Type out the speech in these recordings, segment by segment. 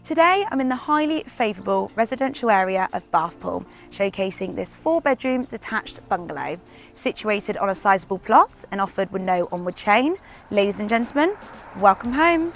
Today I'm in the highly favourable residential area of Bathpool, showcasing this 4-bedroom detached bungalow, situated on a sizable plot and offered with no onward chain. Ladies and gentlemen, welcome home.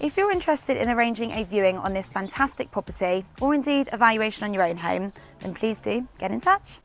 If you're interested in arranging a viewing on this fantastic property, or indeed a valuation on your own home, then please do get in touch.